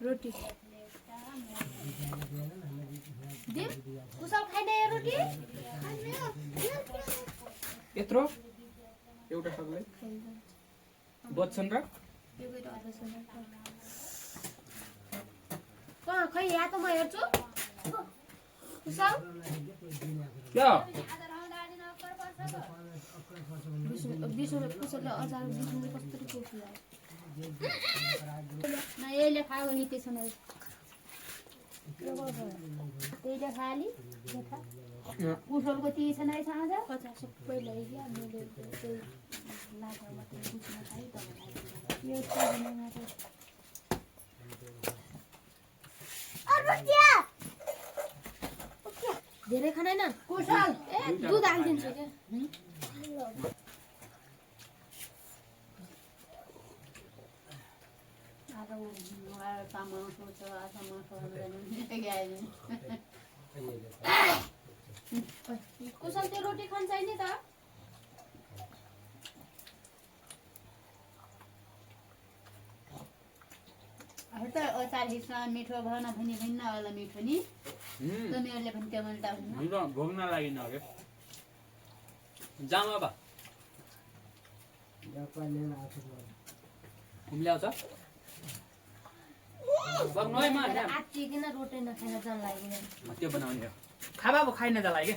रोटी दिम कुशल खाइने रोटी यत्रो एउटा सबले बच्छन् र खै यहाँ त म हेर्छु कुशल क्या बिसुले कुशलले अचार बिसुले कस्तो कोफी न यसले खाएको हिते छैन त्यहीले खाली कुशलको ती छैन आज 50 सबै लैग्यो मैले त्यही लाटामा त्यही बुझ्न खाएँ तपाईँलाई यो धेरै खाँदैन कुशल दुध हालिदिन्छु क्या कुशल त्यो रोटी खान्छ नि त अचार हिस्सा मिठो भएन भने भिन्न होला मिठो नि तिमीहरूले पनि त्यो मनटा हुन्न घुम्न लागि न के जाम अब घुम्ले आउँछ बग्नु है म आत्तिकिन रोटी नखाएर जान लाग्यो त्यो बनाउने हो खाबा अब खाइन त लाग्यो